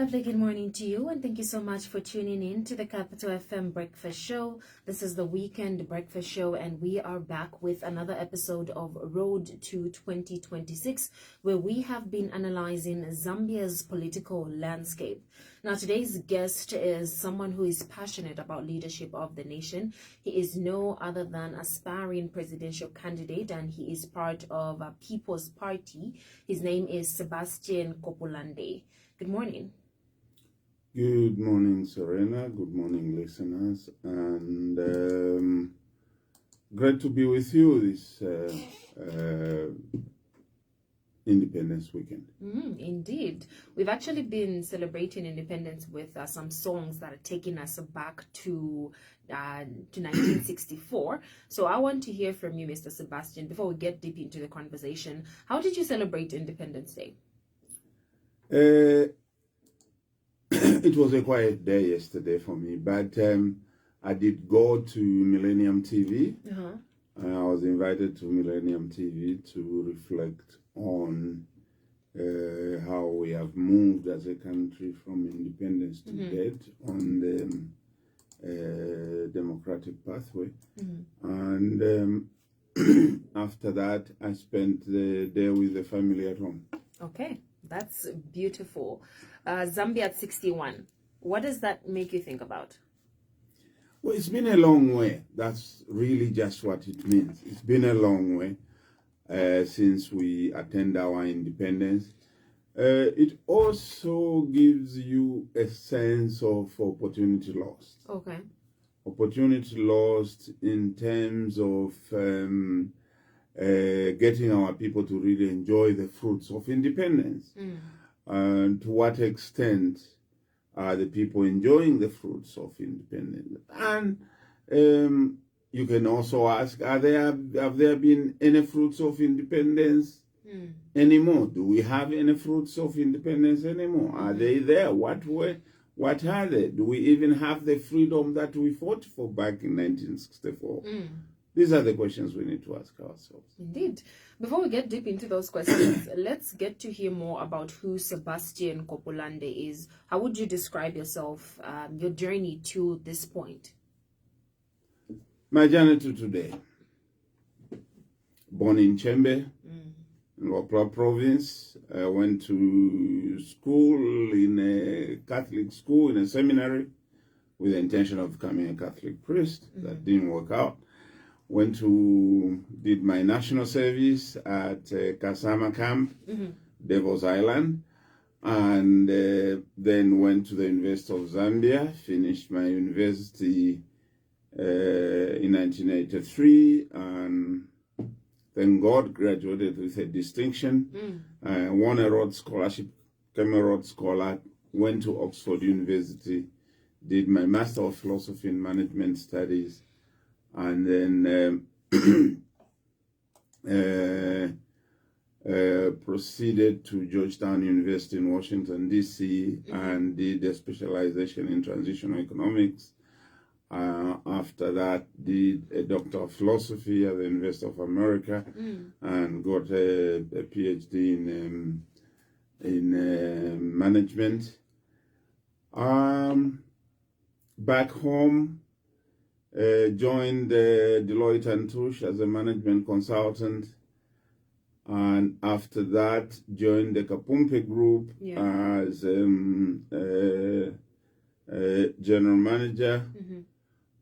lovely good morning to you, and thank you so much for tuning in to the Capital FM Breakfast Show. This is the weekend breakfast show, and we are back with another episode of Road to 2026, where we have been analyzing Zambia's political landscape. Now, today's guest is someone who is passionate about leadership of the nation. He is no other than aspiring presidential candidate, and he is part of a People's Party. His name is Sebastian Kopulande. Good morning. Good morning, Serena. Good morning, listeners. And great to be with you this Independence weekend. Indeed. We've actually been celebrating independence with some songs that are taking us back to 1964. So I want to hear from you, Mr. Sebastian, before we get deep into the conversation. How did you celebrate Independence Day? It was a quiet day yesterday for me, but I did go to Millennium TV. I was invited to Millennium TV to reflect on how we have moved as a country from independence to date on the democratic pathway. And after that, I spent the day with the family at home. Okay. That's beautiful. Zambia at 61. What does that make you think about? Well, it's been a long way. That's really just what it means. It's been a long way since we attained our independence. It also gives you a sense of opportunity lost. Okay. Opportunity lost in terms of getting our people to really enjoy the fruits of independence. And to what extent are the people enjoying the fruits of independence? And you can also ask, have there been any fruits of independence anymore? Do we have any fruits of independence anymore? Are they there? What are they? Do we even have the freedom that we fought for back in 1964? These are the questions we need to ask ourselves. Indeed. Before we get deep into those questions, let's get to hear more about who Sebastian Kopulande is. How would you describe yourself, your journey to this point? My journey to today. Born in Chembe, in Wapla province. I went to school in a Catholic school, in a seminary, with the intention of becoming a Catholic priest. That didn't work out. Did my national service at Kasama Camp, Devil's Island, and then went to the University of Zambia, finished my university in 1983, and thank God graduated with a distinction. I won a Rhodes Scholarship, became a Rhodes Scholar, went to Oxford University, did my Master of Philosophy in Management Studies, and then proceeded to Georgetown University in Washington, D.C., and did a specialization in transitional economics. After that, did a Doctor of Philosophy at the University of America, and got a PhD in management. Back home, joined Deloitte & Touche as a management consultant, and after that joined the Kapumpe Group as general manager.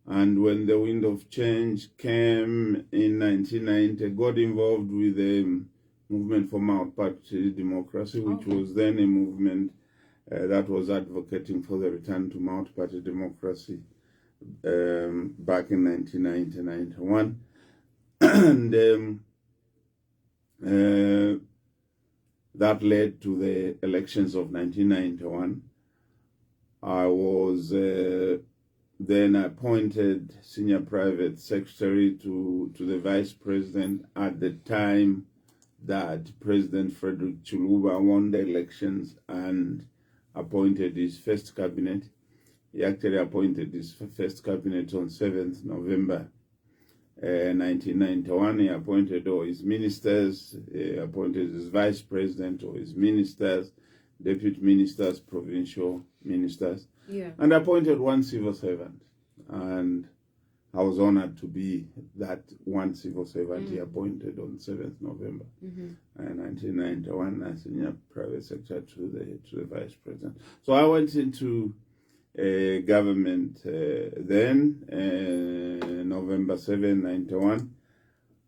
And when the wind of change came in 1990, got involved with the movement for multi-party democracy, which was then a movement that was advocating for the return to multi-party democracy back in 1990-91. And that led to the elections of 1991. I was then appointed senior private secretary to the vice president at the time that President Frederick Chiluba won the elections and appointed his first cabinet. He actually appointed his first cabinet on 7th November 1991. He appointed all his ministers, he appointed his vice president or his ministers. deputy ministers, provincial ministers, Yeah. and appointed one civil servant. And I was honored to be that one civil servant he appointed on 7th November 1991 as senior private secretary to the vice president. So I went into government then, November 7, 91,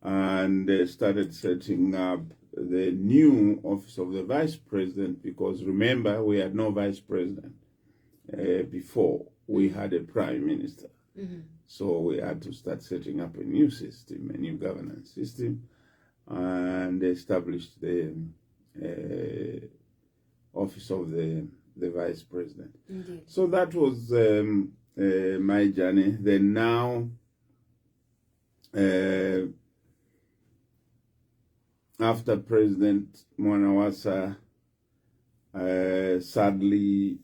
and started setting up the new office of the vice president, because remember, we had no vice president before. We had a prime minister. So we had to start setting up a new system, a new governance system, and established the office of the vice president. Indeed. So that was my journey. Then now, after President Mwanawasa sadly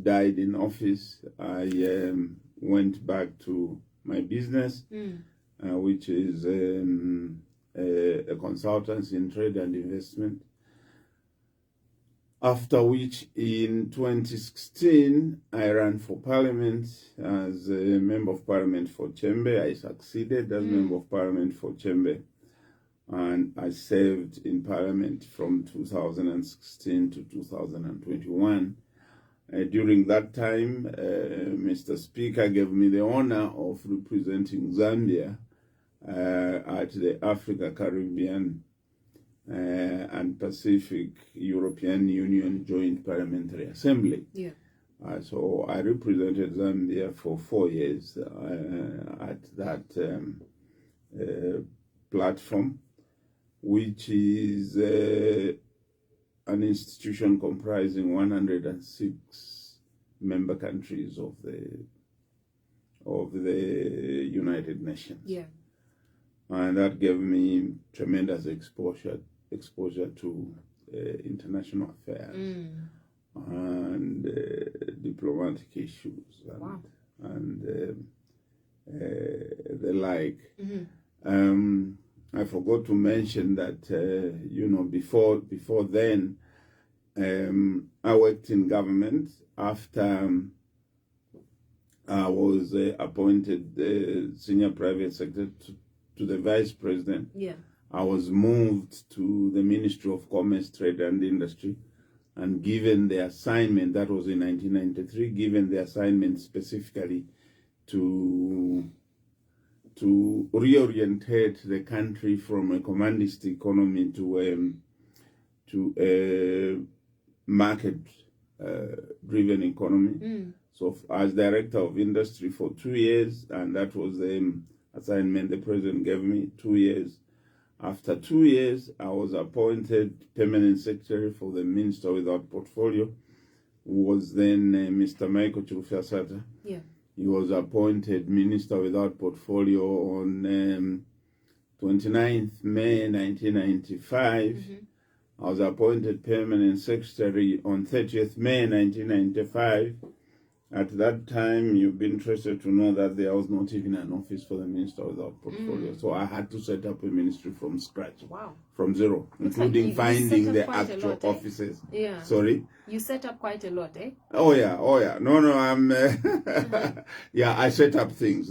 died in office, I went back to my business, which is a consultancy in trade and investment. After which, in 2016, I ran for parliament as a member of parliament for Chembe. I succeeded as member of parliament for Chembe, and I served in parliament from 2016 to 2021. During that time, Mr. Speaker gave me the honor of representing Zambia at the Africa, Caribbean, and Pacific European Union Joint Parliamentary Assembly. Yeah. So I represented Zambia for 4 years at that platform, which is an institution comprising 106 member countries of the United Nations. Yeah. And that gave me tremendous exposure to international affairs and diplomatic issues and the like. I forgot to mention that before then, I worked in government. After I was appointed senior private secretary to the vice president, I was moved to the Ministry of Commerce, Trade and Industry, and given the assignment, that was in 1993, given the assignment specifically to reorientate the country from a commandist economy to a market-driven economy. So as director of industry for 2 years, and that was the assignment the president gave me, 2 years. After 2 years, I was appointed permanent secretary for the minister without portfolio, who was then Mr. Michael Chirufyasata. Yeah. He was appointed minister without portfolio on 29th May 1995. I was appointed permanent secretary on 30th May 1995. At that time, you'd be interested to know that there was not even an office for the minister without portfolio. So I had to set up a ministry from scratch. Wow. From zero, including finding the actual offices. Yeah. Sorry? You set up quite a lot, eh? Oh yeah. No, I'm... yeah, I set up things.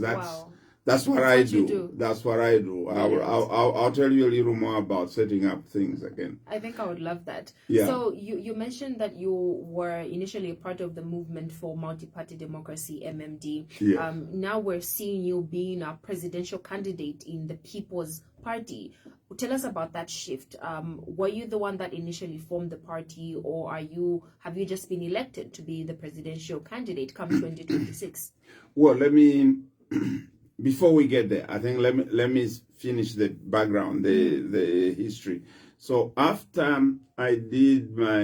That's what I do. That's what I do. I'll tell you a little more about setting up things again. I think I would love that. Yeah. So you mentioned that you were initially a part of the movement for multi-party democracy, MMD. Yes. Now we're seeing you being a presidential candidate in the People's Party. Tell us about that shift. Were you the one that initially formed the party, or have you just been elected to be the presidential candidate come 2026? Well, let me... Before we get there, I think let me finish the background, the history. So after I did my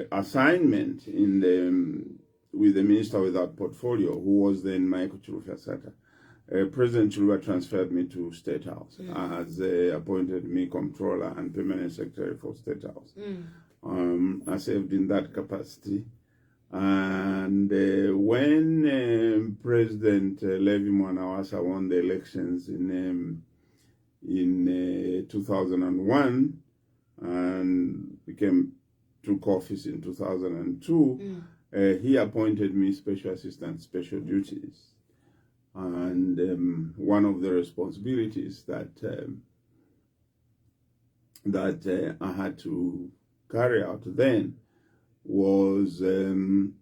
assignment with the minister without portfolio, who was then Michael Chirufyasata, President Chiluba transferred me to State House as appointed me comptroller and permanent secretary for State House. I served in that capacity. And when President Levi Mwanawasa won the elections in 2001, and took office in 2002, he appointed me special assistant, special duties. And one of the responsibilities that I had to carry out then was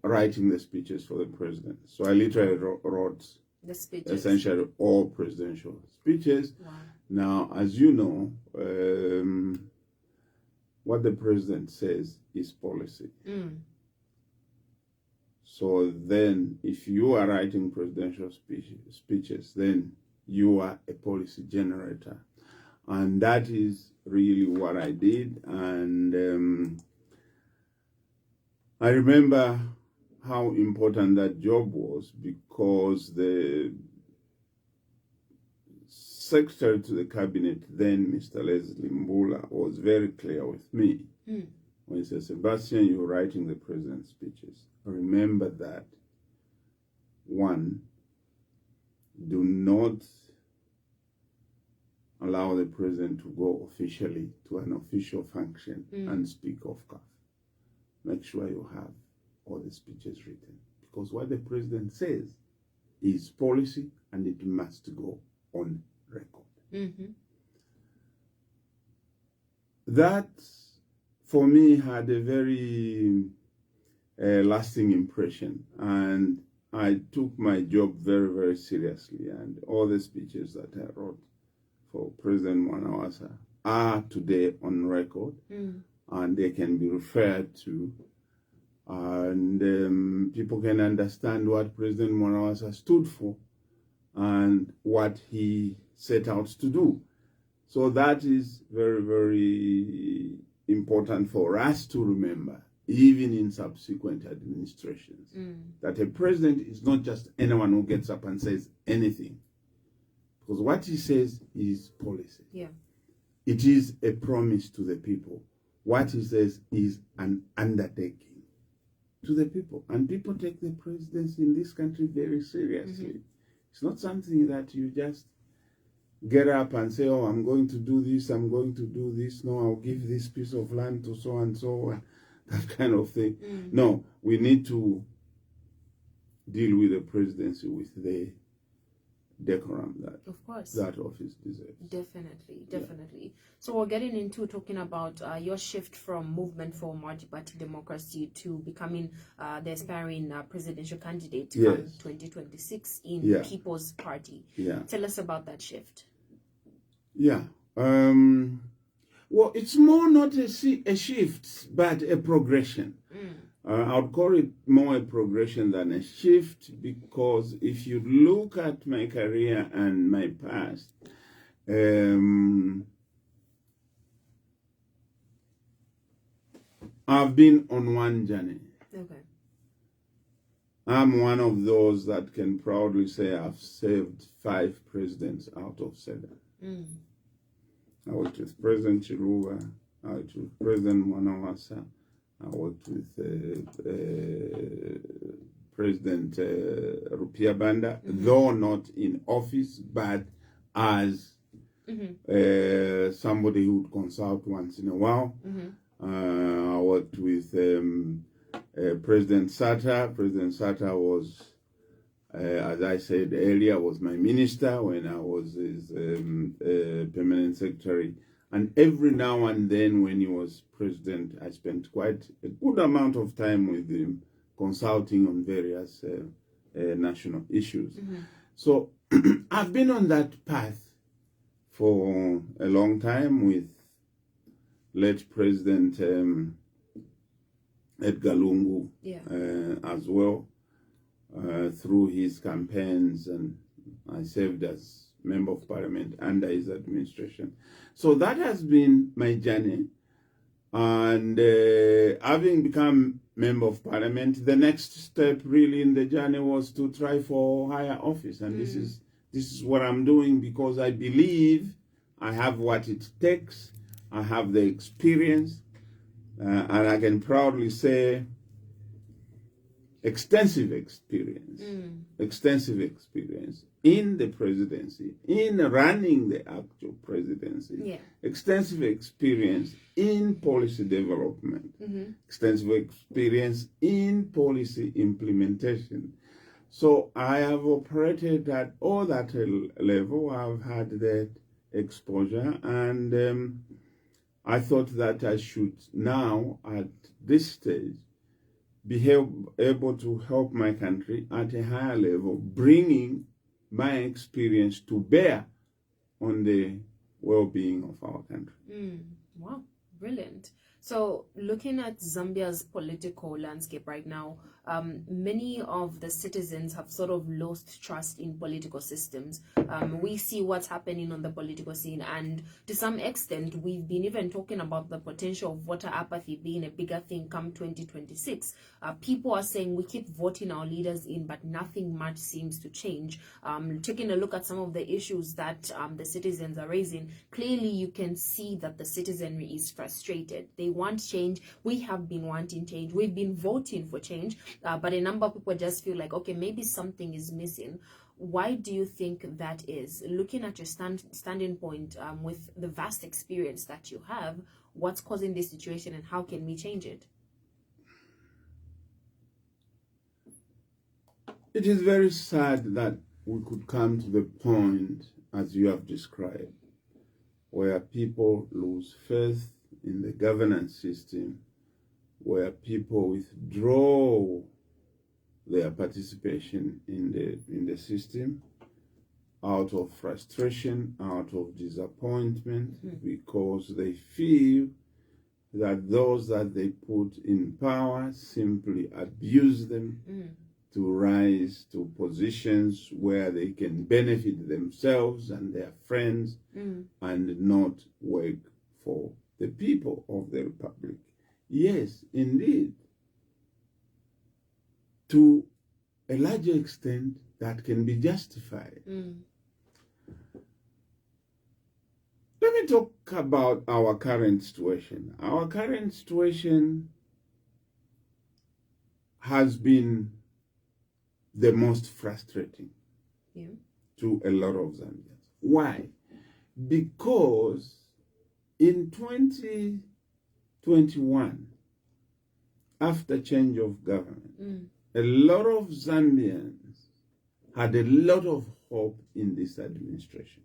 writing the speeches for the president. So I literally wrote the speeches, essentially all presidential speeches. Wow. Now, as you know, what the president says is policy. So then, if you are writing presidential speeches, then you are a policy generator. And that is really what I did. And I remember how important that job was, because the secretary to the cabinet then, Mr. Leslie Mbula, was very clear with me. When he said, Sebastian, you're writing the president's speeches. Remember that, one, do not allow the president to go officially to an official function and speak off cuff. Make sure you have all the speeches written. Because what the president says is policy, and it must go on record. That, for me, had a very lasting impression, and I took my job very, very seriously. And all the speeches that I wrote for President Mwanawasa are today on record, and they can be referred to, and people can understand what President Mwanawasa stood for and what he set out to do. So that is very, very important for us to remember, even in subsequent administrations, that a president is not just anyone who gets up and says anything, because what he says is policy. Yeah. It is a promise to the people. What he says is an undertaking to the people. And people take the presidency in this country very seriously. It's not something that you just get up and say, oh, I'm going to do this, I'm going to do this. No, I'll give this piece of land to so and so, that kind of thing. No, we need to deal with the presidency with the decorum that, of course, that office deserves. Definitely. Yeah. So we're getting into talking about your shift from Movement for Multi-Party Democracy to becoming the aspiring presidential candidate come 2026 in People's Party. Tell us about that shift. Well, it's more not a shift, but a progression. I would call it more a progression than a shift, because if you look at my career and my past, I've been on one journey. Okay. I'm one of those that can proudly say I've saved 5 presidents out of 7. I worked with President Chiluba, I worked with President Mwanawasa, I worked with President Rupia Banda, though not in office, but as somebody who would consult once in a while. I worked with President Sata. President Sata was, as I said earlier, was my minister when I was his permanent secretary. And every now and then when he was president, I spent quite a good amount of time with him, consulting on various national issues. So I've been on that path for a long time with late President Edgar Lungu as well, through his campaigns, and I served as Member of Parliament under his administration. So that has been my journey. And having become Member of Parliament, the next step really in the journey was to try for higher office. And this is what I'm doing, because I believe I have what it takes. I have the experience. And I can proudly say extensive experience in the presidency, in running the actual presidency, extensive experience in policy development, extensive experience in policy implementation. So I have operated at all that level. I've had that exposure, and I thought that I should now, at this stage, be able to help my country at a higher level, bringing my experience to bear on the well-being of our country. Wow, brilliant. So looking at Zambia's political landscape right now, many of the citizens have sort of lost trust in political systems. We see what's happening on the political scene, and to some extent, we've been even talking about the potential of voter apathy being a bigger thing come 2026. People are saying we keep voting our leaders in, but nothing much seems to change. Taking a look at some of the issues that the citizens are raising, clearly you can see that the citizenry is frustrated. They want change. We have been wanting change. We've been voting for change, but a number of people just feel like, okay, maybe something is missing. Why do you think that is? Looking at your standing point with the vast experience that you have, what's causing this situation and how can we change it? It is very sad that we could come to the point, as you have described, where people lose faith in the governance system, where people withdraw their participation in the system out of frustration, out of disappointment, because they feel that those that they put in power simply abuse them to rise to positions where they can benefit themselves and their friends and not work for the people of the Republic. Yes, indeed. To a larger extent, that can be justified. Let me talk about our current situation. Our current situation has been the most frustrating to a lot of Zambians. Why? Because in 2021, after change of government, a lot of Zambians had a lot of hope in this administration.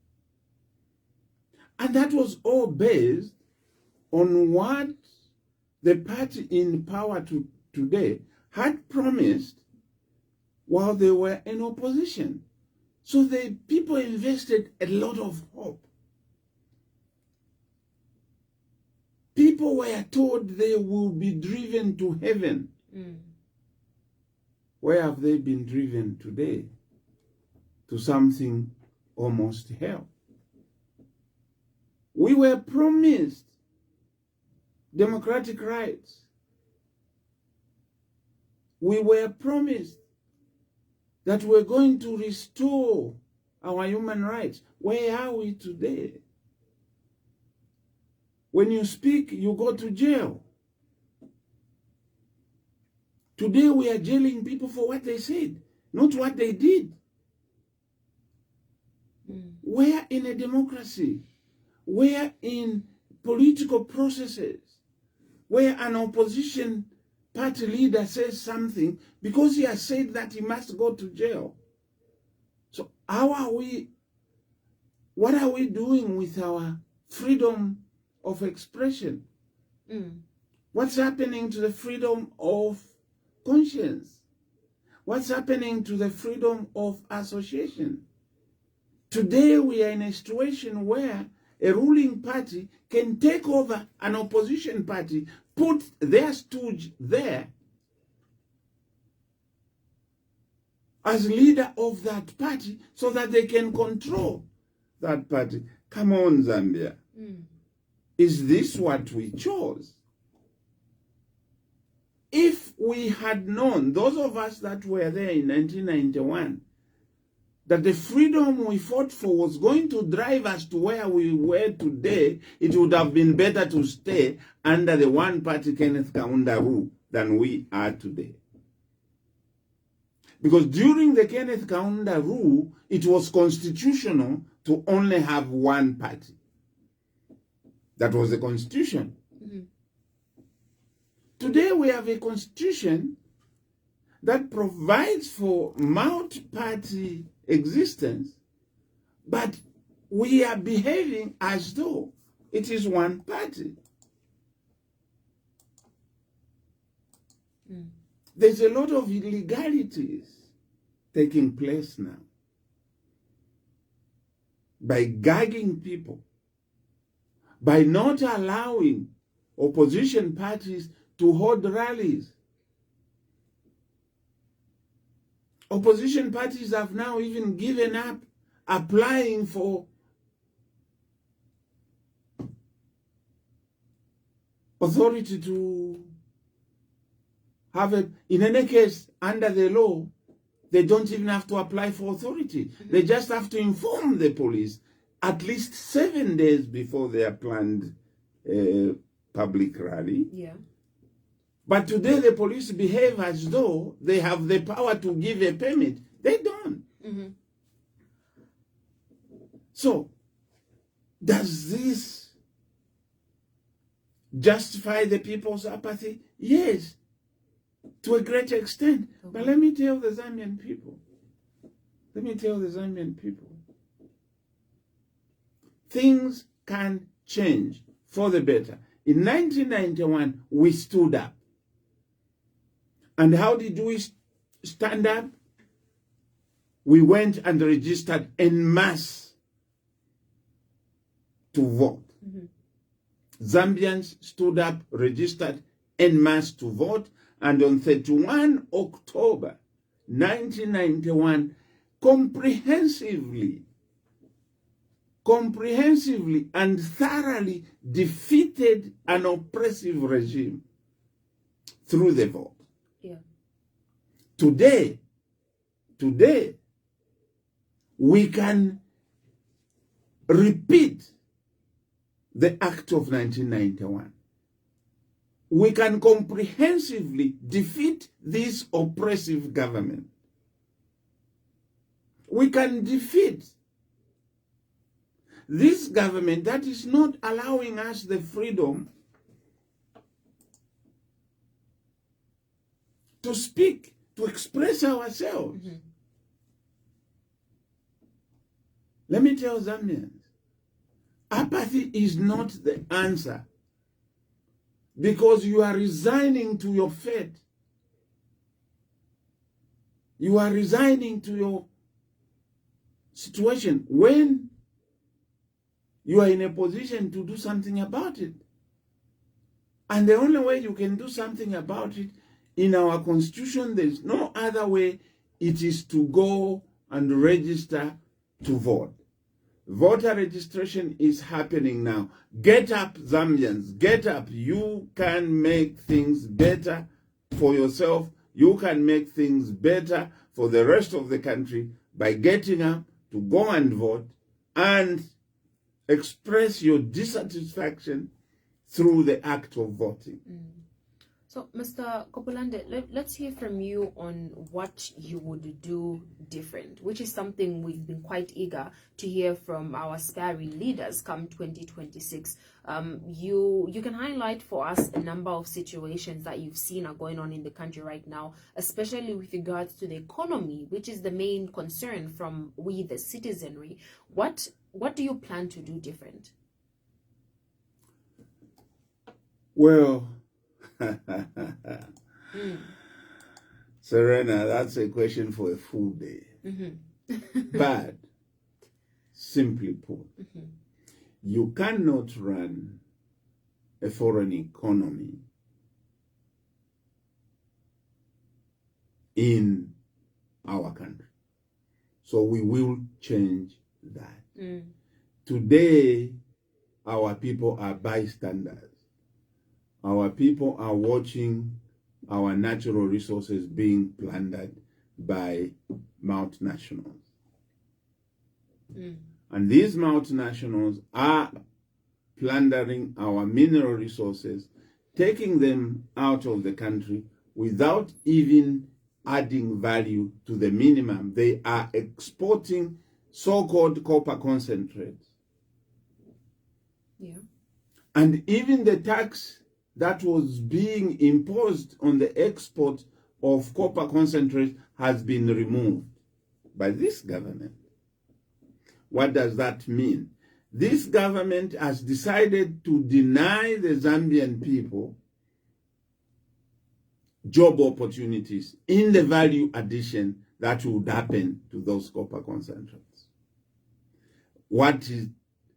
And that was all based on what the party in power today had promised while they were in opposition. So the people invested a lot of hope. People were told they will be driven to heaven. Where have they been driven today? To something almost hell. We were promised democratic rights. We were promised that we're going to restore our human rights. Where are we today? When you speak, you go to jail. Today we are jailing people for what they said, not what they did. Where in a democracy, where in political processes, where an opposition party leader says something, because he has said that he must go to jail. So what are we doing with our freedom of expression? What's happening to the freedom of conscience? What's happening to the freedom of association? Today we are in a situation where a ruling party can take over an opposition party, put their stooge there as leader of that party so that they can control that party. Come on, Zambia. Is this what we chose? If we had known, those of us that were there in 1991, that the freedom we fought for was going to drive us to where we were today, it would have been better to stay under the one-party Kenneth Kaunda rule than we are today. Because during the Kenneth Kaunda rule, it was constitutional to only have one party. That was the constitution. Mm-hmm. Today we have a constitution that provides for multi-party existence, but we are behaving as though it is one party. Mm. There's a lot of illegalities taking place now by gagging people, by not allowing opposition parties to hold rallies. Opposition parties have now even given up applying for authority to have a, in any case, under the law, they don't even have to apply for authority. Mm-hmm. They just have to inform the police at least 7 days before their planned public rally. Yeah. But today the police behave as though they have the power to give a permit. They don't. Mm-hmm. So, does this justify the people's apathy? Yes, to a great extent. Okay. But let me tell the Zambian people, things can change for the better. In 1991, we stood up. And how did we stand up? We went and registered en masse to vote. Mm-hmm. Zambians stood up, registered en masse to vote, and on 31 October 1991, comprehensively and thoroughly defeated an oppressive regime through the vote. Yeah. Today, we can repeat the act of 1991. We can comprehensively defeat this oppressive government. We can defeat this government that is not allowing us the freedom to speak, to express ourselves. Mm-hmm. Let me tell Zambians, apathy is not the answer, because you are resigning to your fate. You are resigning to your situation when you are in a position to do something about it. And the only way you can do something about it, in our constitution, there's no other way, it is to go and register to vote. Voter registration is happening now. Get up, Zambians, get up. You can make things better for yourself. You can make things better for the rest of the country by getting up to go and vote and express your dissatisfaction through the act of voting. Mm. So, Mr. Kopulande, let's hear from you on what you would do different, which is something we've been quite eager to hear from our aspiring leaders come 2026. You can highlight for us a number of situations that you've seen are going on in the country right now, especially with regards to the economy, which is the main concern from we, the citizenry. What do you plan to do different? Well, Serena, that's a question for a full day. Mm-hmm. But, simply put, mm-hmm. you cannot run a foreign economy in our country. So we will change that. Mm. Today, our people are bystanders. Our people are watching our natural resources being plundered by multinationals. Mm. And these multinationals are plundering our mineral resources, taking them out of the country without even adding value to the minimum. They are exporting so-called copper concentrates. Yeah. And even the tax that was being imposed on the export of copper concentrate has been removed by this government. What does that mean? This government has decided to deny the Zambian people job opportunities in the value addition that would happen to those copper concentrates. What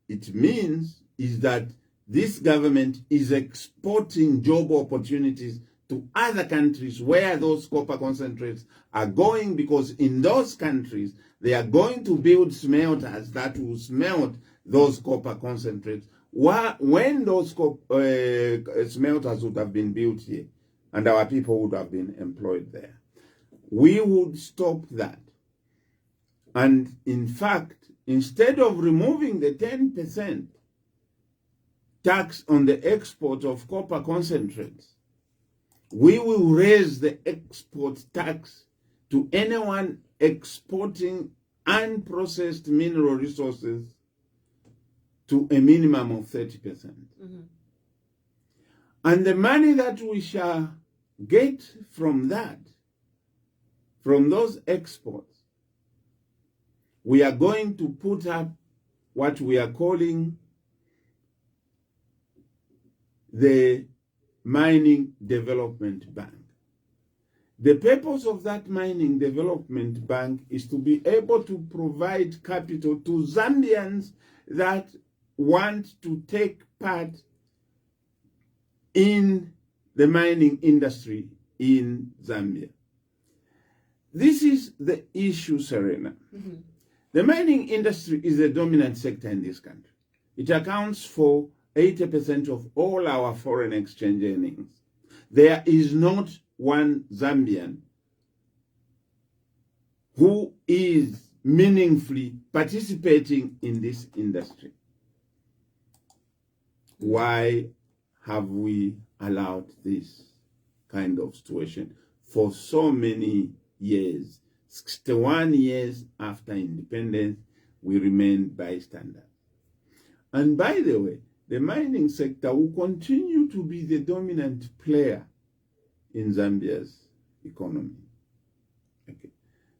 it means is that this government is exporting job opportunities to other countries where those copper concentrates are going, because in those countries they are going to build smelters that will smelt those copper concentrates. When those smelters would have been built here, and our people would have been employed there, we would stop that. And in fact, instead of removing the 10% tax on the export of copper concentrates, we will raise the export tax to anyone exporting unprocessed mineral resources to a minimum of 30%. Mm-hmm. And the money that we shall get from that, from those exports, we are going to put up what we are calling the Mining Development Bank. The purpose of that Mining Development Bank is to be able to provide capital to Zambians that want to take part in the mining industry in Zambia. This is the issue, Serena. Mm-hmm. The mining industry is a dominant sector in this country. It accounts for 80% of all our foreign exchange earnings. There is not one Zambian who is meaningfully participating in this industry. Why have we allowed this kind of situation for so many years? 61 years after independence, we remain bystanders. And by the way, the mining sector will continue to be the dominant player in Zambia's economy. Okay.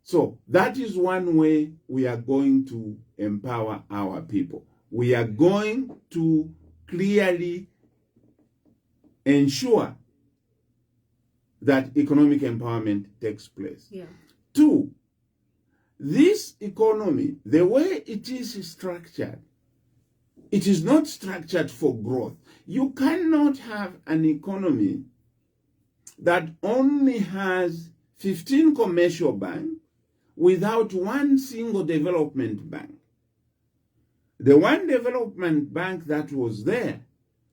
So that is one way we are going to empower our people. We are going to clearly ensure that economic empowerment takes place. Yeah. 2, this economy, the way it is structured, it is not structured for growth. You cannot have an economy that only has 15 commercial banks without one single development bank. The one development bank that was there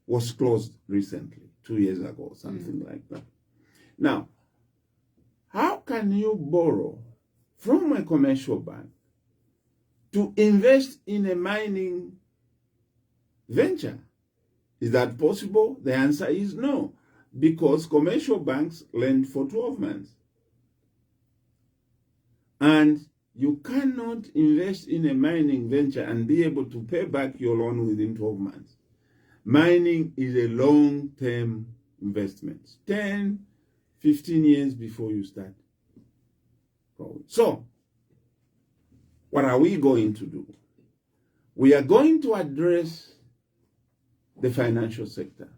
was closed recently, 2 years ago, something like that. Now, how can you borrow from a commercial bank to invest in a mining venture? Is that possible? The answer is no, because commercial banks lend for 12 months. And you cannot invest in a mining venture and be able to pay back your loan within 12 months. Mining is a long-term investment, 10, 15 years before you start. So, what are we going to do? We are going to address the financial sector.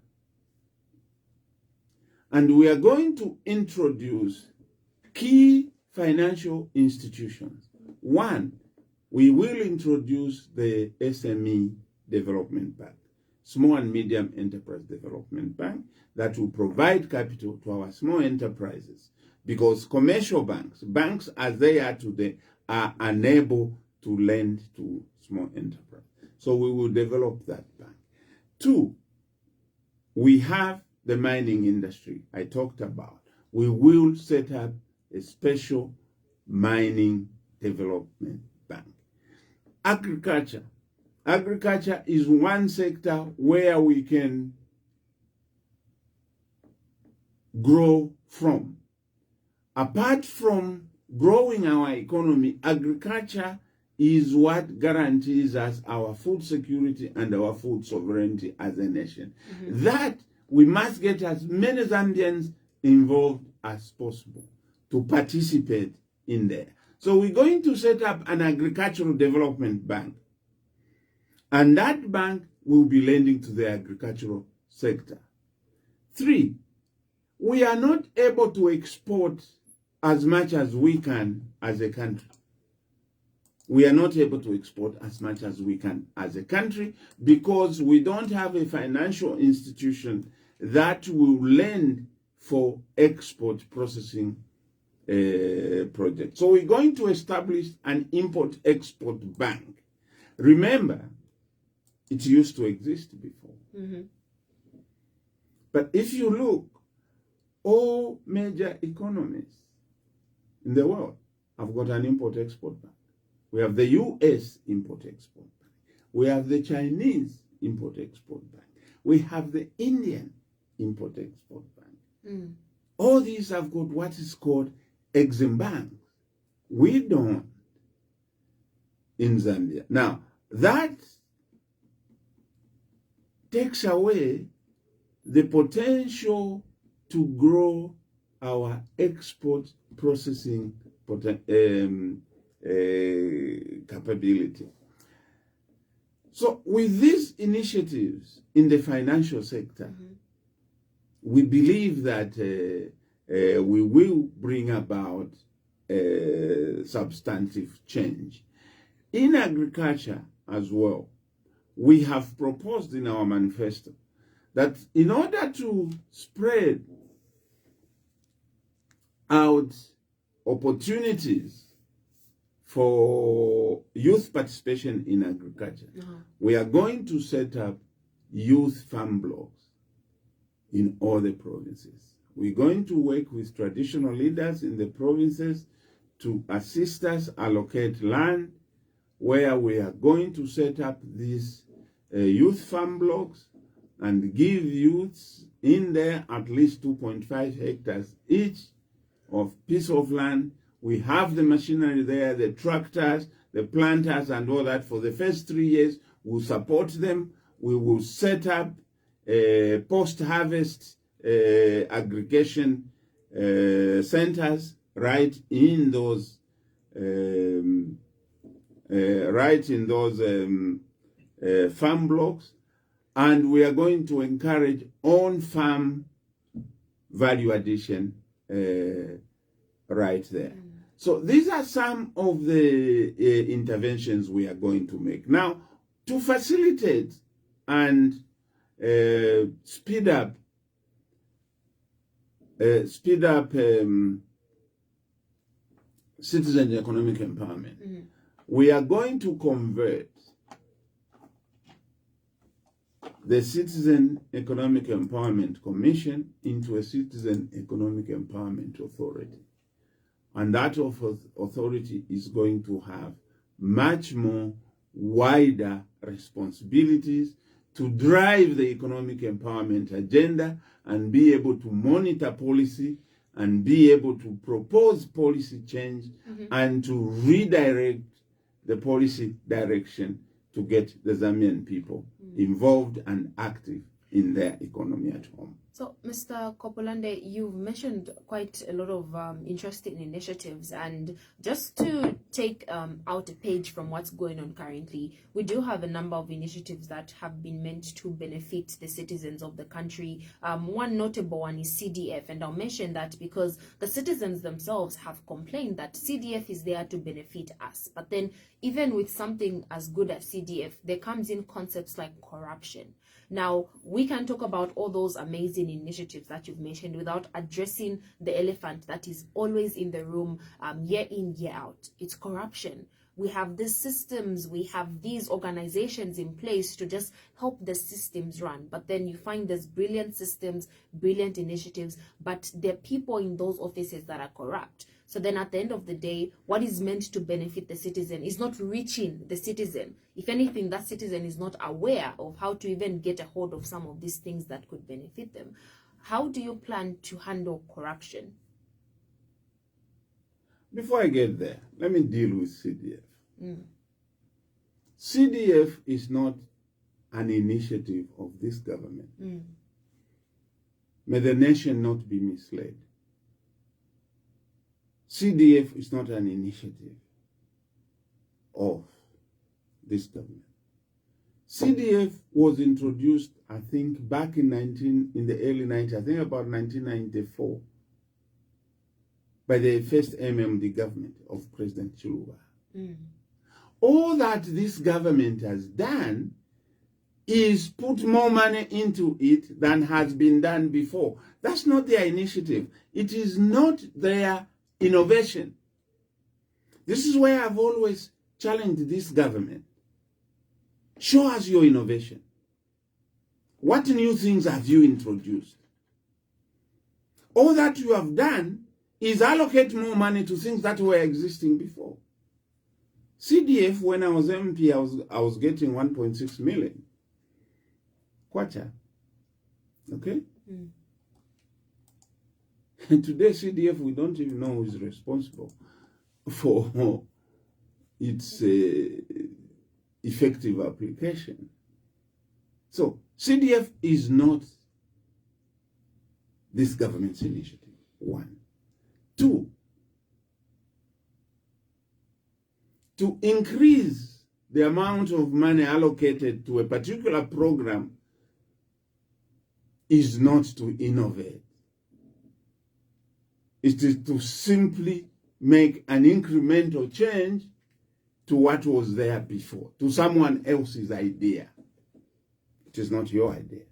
And we are going to introduce key financial institutions. 1, we will introduce the SME Development Bank, Small and Medium Enterprise Development Bank, that will provide capital to our small enterprises, because commercial banks as they are today, are unable to lend to small enterprise. So we will develop that bank. 2, we have the mining industry I talked about. We will set up a special mining development bank. Agriculture. Agriculture is one sector where we can grow from. apart from growing our economy, agriculture is what guarantees us our food security and our food sovereignty as a nation. That we must get as many Zambians involved as possible to participate in there. So we're going to set up an agricultural development bank. And that bank will be lending to the agricultural sector. 3, we are not able to export as much as we can as a country. We are not able to export as much as we can as a country because we don't have a financial institution that will lend for export processing projects. So we're going to establish an import-export bank. Remember, it used to exist before. But if you look, all major economies in the world have got an import-export bank. We have the US Import-Export Bank. We have the Chinese Import-Export Bank. We have the Indian Import-Export Bank. All these have got what is called Exim banks. We don't in Zambia. Now, that takes away the potential to grow our export processing capability. So with these initiatives in the financial sector, we believe that we will bring about substantive change. In agriculture as well, we have proposed in our manifesto that in order to spread out opportunities for youth participation in agriculture, we are going to set up youth farm blocks in all the provinces. We're going to work with traditional leaders in the provinces to assist us allocate land where we are going to set up these youth farm blocks and give youths in there at least 2.5 hectares each of piece of land. We have the machinery there, the tractors, the planters and all that. For the first 3 years, we'll support them. We will set up post-harvest aggregation centers right in those farm blocks, and we are going to encourage on-farm value addition right there. So these are some of the interventions we are going to make. Now, to facilitate and speed up citizen economic empowerment, we are going to convert the Citizen Economic Empowerment Commission into a Citizen Economic Empowerment Authority. And that authority is going to have much more wider responsibilities to drive the economic empowerment agenda and be able to monitor policy and be able to propose policy change and to redirect the policy direction to get the Zambian people involved and active in their economy at home. So, Mr. Kopulande, you've mentioned quite a lot of interesting initiatives, and just to take out a page from what's going on currently, we do have a number of initiatives that have been meant to benefit the citizens of the country. One notable one is CDF, and I'll mention that because the citizens themselves have complained that CDF is there to benefit us. But then, even with something as good as CDF, there comes in concepts like corruption. Now, we can talk about all those amazing initiatives that you've mentioned without addressing the elephant that is always in the room, year in, year out. It's corruption. We have these systems, we have these organizations in place to just help the systems run. But then you find there's brilliant systems, brilliant initiatives, but there are people in those offices that are corrupt. So then at the end of the day, what is meant to benefit the citizen is not reaching the citizen. If anything, that citizen is not aware of how to even get a hold of some of these things that could benefit them. How do you plan to handle corruption? before I get there, let me deal with CDF. Mm. CDF is not an initiative of this government. Mm. May the nation not be misled. CDF is not an initiative of this government. CDF was introduced, I think, back in the early 90s, I think about 1994, by the first MMD government of President Chiluba. Mm. All that this government has done is put more money into it than has been done before. That's not their initiative. It is not their innovation. This is where I've always challenged this government. Show us your innovation. What new things have you introduced? All that you have done is allocate more money to things that were existing before. CDF, when I was MP, I was getting 1.6 million. Kwacha. Okay? Mm. And today, CDF, we don't even know who is responsible for its effective application. So, CDF is not this government's initiative. 1. 2, to increase the amount of money allocated to a particular program is not to innovate. It is to simply make an incremental change to what was there before, to someone else's idea. It is not your idea.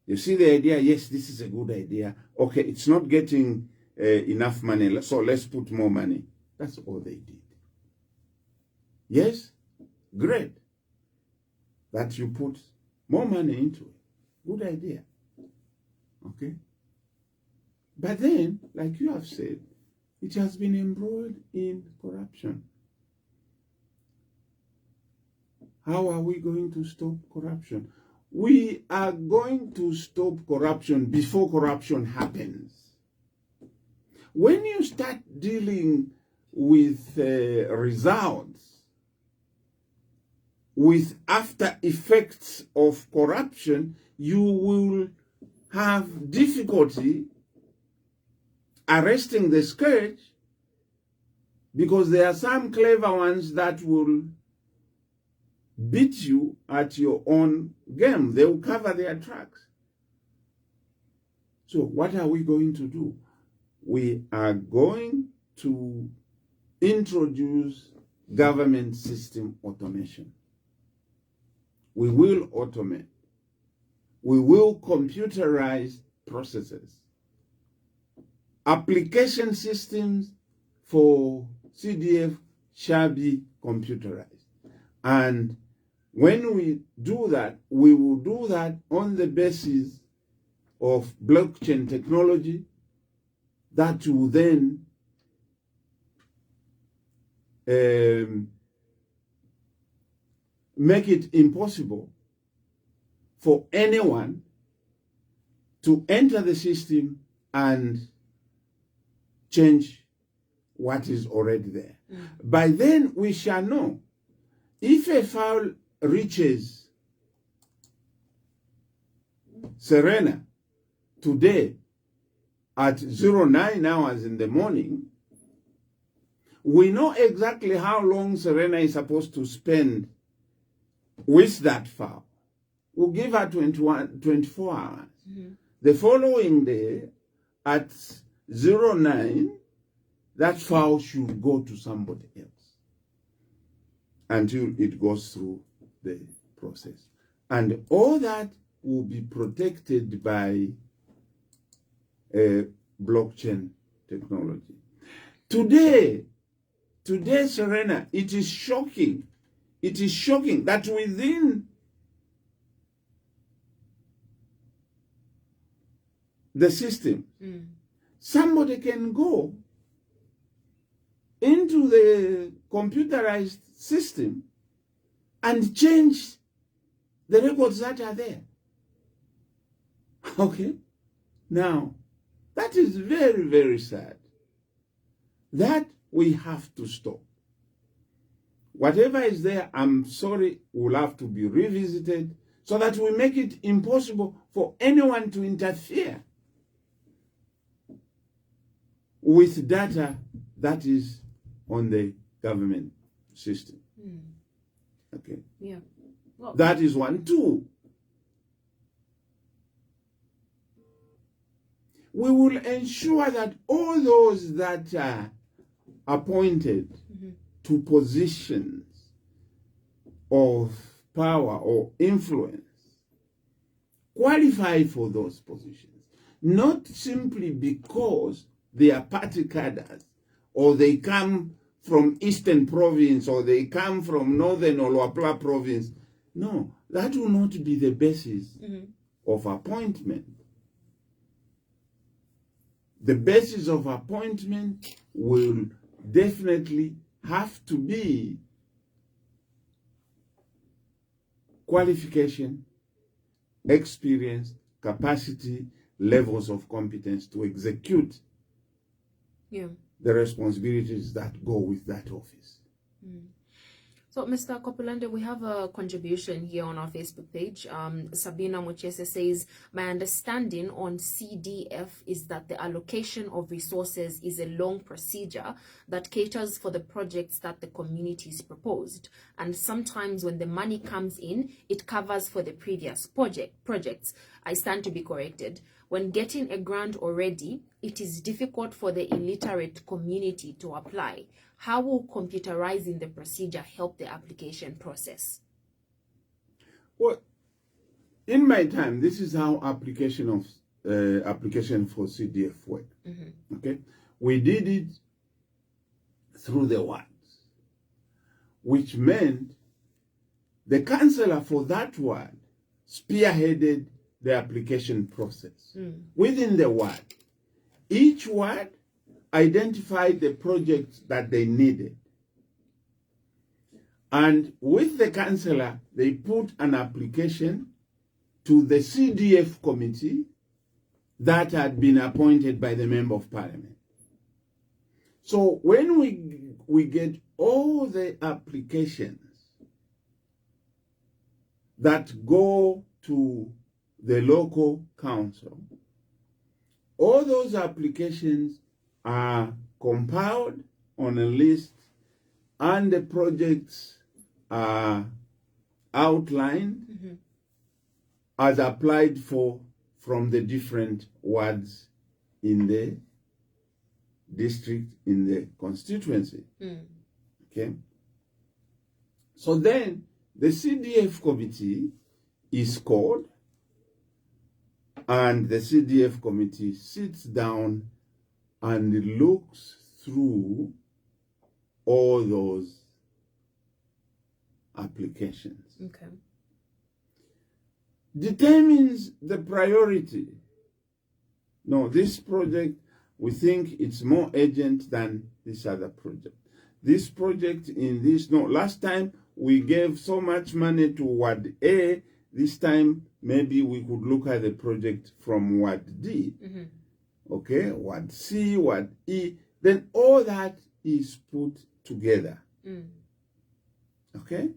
You see the idea, yes, this is a good idea. Okay, it's not getting enough money, so let's put more money. That's all they did. Yes, great that you put more money into it. Good idea. Okay? But then, like you have said, it has been embroiled in corruption. How are we going to stop corruption? We are going to stop corruption before corruption happens. When you start dealing with results, with after effects of corruption, you will have difficulty arresting the scourge, because there are some clever ones that will beat you at your own game. They will cover their tracks. So what are we going to do? We are going to introduce government system automation. We will automate. We will computerize processes. Application systems for CDF shall be computerized. And when we do that, we will do that on the basis of blockchain technology that will then make it impossible for anyone to enter the system and change what is already there. Mm. By then, we shall know if a file reaches Serena today at 09 hours in the morning, we know exactly how long Serena is supposed to spend with that file. We'll give her 24 hours. Mm-hmm. The following day at 09, that file should go to somebody else until it goes through the process. And all that will be protected by blockchain technology. Today, Serena, it is shocking. It is shocking that within the system, somebody can go into the computerized system and change the records that are there. Okay? Now, that is very, very sad. That we have to stop. Whatever is there, I'm sorry, will have to be revisited so that we make it impossible for anyone to interfere with data that is on the government system. Okay. Yeah. Well, that is one. Two, we will ensure that all those that are appointed to positions of power or influence qualify for those positions, not simply because they are party cadres or they come from Eastern Province or they come from Northern or Luapula Province. No, that will not be the basis of appointment. The basis of appointment will definitely have to be qualification, experience, capacity, levels of competence to execute the responsibilities that go with that office. So, Mr. Kopulande, we have a contribution here on our Facebook page. Sabina Mochese says, my understanding on CDF is that the allocation of resources is a long procedure that caters for the projects that the communities proposed. And sometimes when the money comes in, it covers for the previous projects. I stand to be corrected. When getting a grant already, it is difficult for the illiterate community to apply. How will computerizing the procedure help the application process? Well, in my time, this is how application for CDF worked. Okay, we did it through the wards, which meant the councillor for that ward spearheaded the application process within the ward. Each ward identified the projects that they needed. And with the councillor, they put an application to the CDF committee that had been appointed by the Member of Parliament. So when we get all the applications that go to the local council, all those applications are compiled on a list and the projects are outlined as applied for from the different wards in the district, in the constituency. Okay. So then the CDF committee is called and the CDF committee sits down and looks through all those applications. Okay. Determines the priority. No, this project, we think it's more urgent than this other project. This project in this, no, last time we gave so much money to Ward A, this time maybe we could look at the project from Ward D. Okay, Ward C, Ward E, then all that is put together. Okay?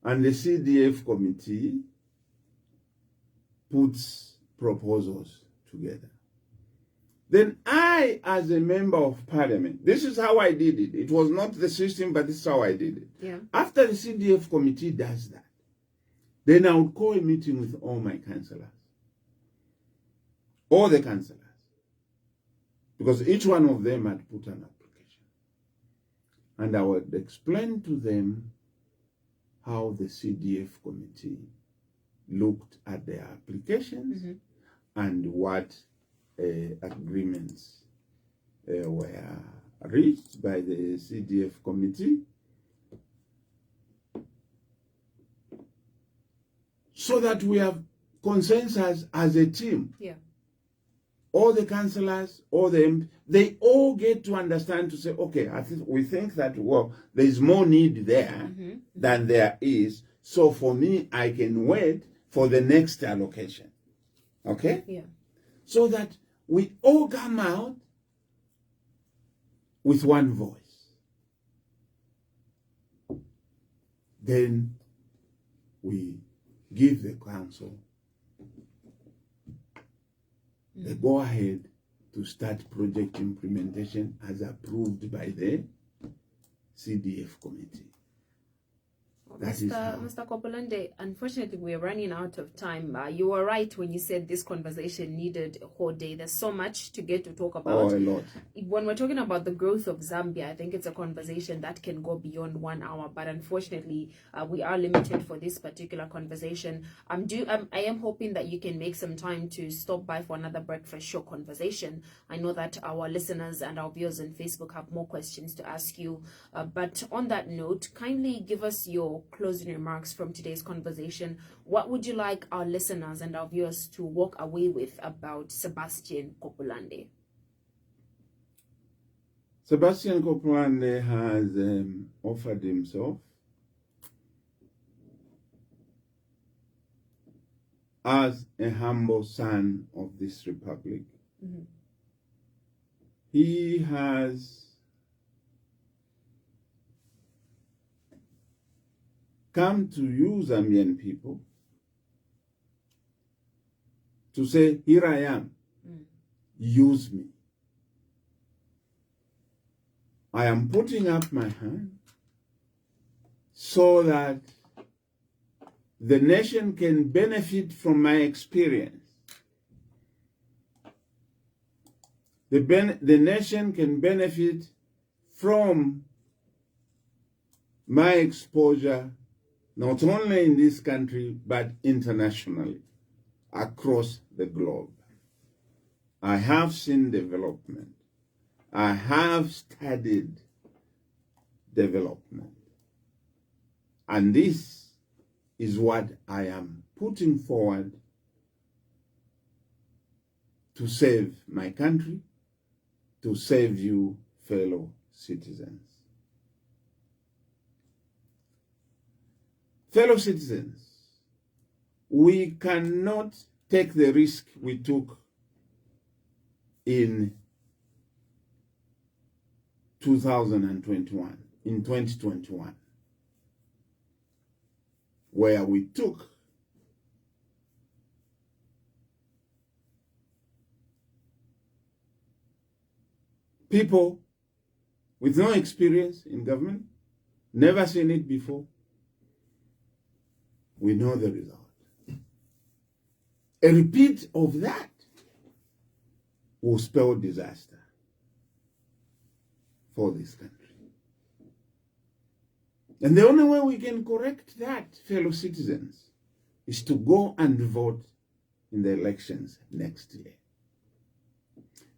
And the CDF committee puts proposals together. Then I, as a member of parliament, this is how I did it. It was not the system, but this is how I did it. Yeah. After the CDF committee does that, then I would call a meeting with all my councillors. All the councillors. Because each one of them had put an application. And I would explain to them how the CDF committee looked at their applications and what agreements were reached by the CDF committee, so that we have consensus as a team. Yeah. All the councillors, all the they all get to understand to say, okay, we think that, well, there is more need there than there is. So for me, I can wait for the next allocation. Okay? Yeah. So that we all come out with one voice, then we give the council the go-ahead to start project implementation as approved by the CDF committee. Mr. Kopulande, unfortunately, we're running out of time. You were right when you said this conversation needed a whole day. There's so much to get to talk about. Oh, a lot. When we're talking about the growth of Zambia, I think it's a conversation that can go beyond 1 hour. But unfortunately, we are limited for this particular conversation. I am hoping that you can make some time to stop by for another breakfast show conversation. I know that our listeners and our viewers on Facebook have more questions to ask you. But on that note, kindly give us your closing remarks from today's conversation. What would you like our listeners and our viewers to walk away with about Sebastian Kopulande? Sebastian Kopulande has offered himself as a humble son of this republic. Mm-hmm. He has come to you, Zambian people, to say, here I am, use me. I am putting up my hand so that the nation can benefit from my experience. The nation can benefit from my exposure, not only in this country, but internationally, across the globe. I have seen development. I have studied development. And this is what I am putting forward to save my country, to save you, fellow citizens. Fellow citizens, we cannot take the risk we took in 2021, where we took people with no experience in government, never seen it before. We know the result. A repeat of that will spell disaster for this country. And the only way we can correct that, fellow citizens, is to go and vote in the elections next year.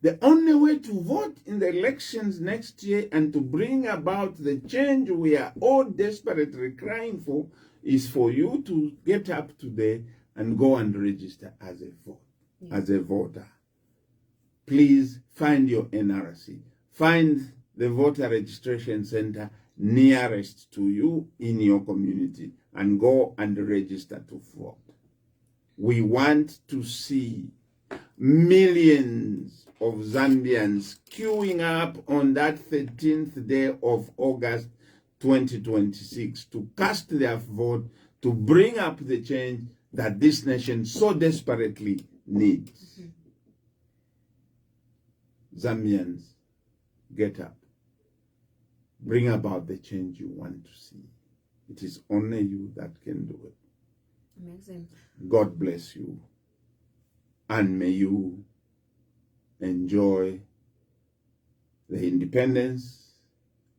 The only way to vote in the elections next year and to bring about the change we are all desperately crying for is for you to get up today and go and register as a voter. Please find your NRC. Find the voter registration center nearest to you in your community and go and register to vote. We want to see millions of Zambians queuing up on that 13th day of August 2026 to cast their vote to bring up the change that this nation so desperately needs. Zambians, get up. Bring about the change you want to see. It is only you that can do it. Amazing. God bless you. And may you enjoy the independence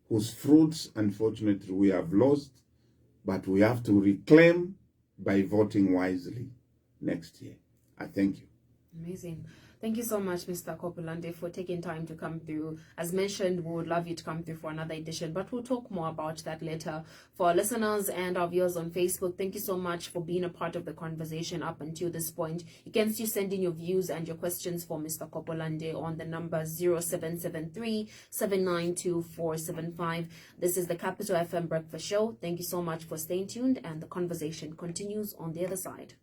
whose fruits, unfortunately, we have lost, but we have to reclaim by voting wisely next year. I thank you. Amazing. Thank you so much, Mr. Kopulande, for taking time to come through. As mentioned, we would love you to come through for another edition, but we'll talk more about that later. For our listeners and our viewers on Facebook, thank you so much for being a part of the conversation up until this point. You can still send in your views and your questions for Mr. Kopulande on the number 0773-792-475. This is the Capital FM Breakfast Show. Thank you so much for staying tuned, and the conversation continues on the other side.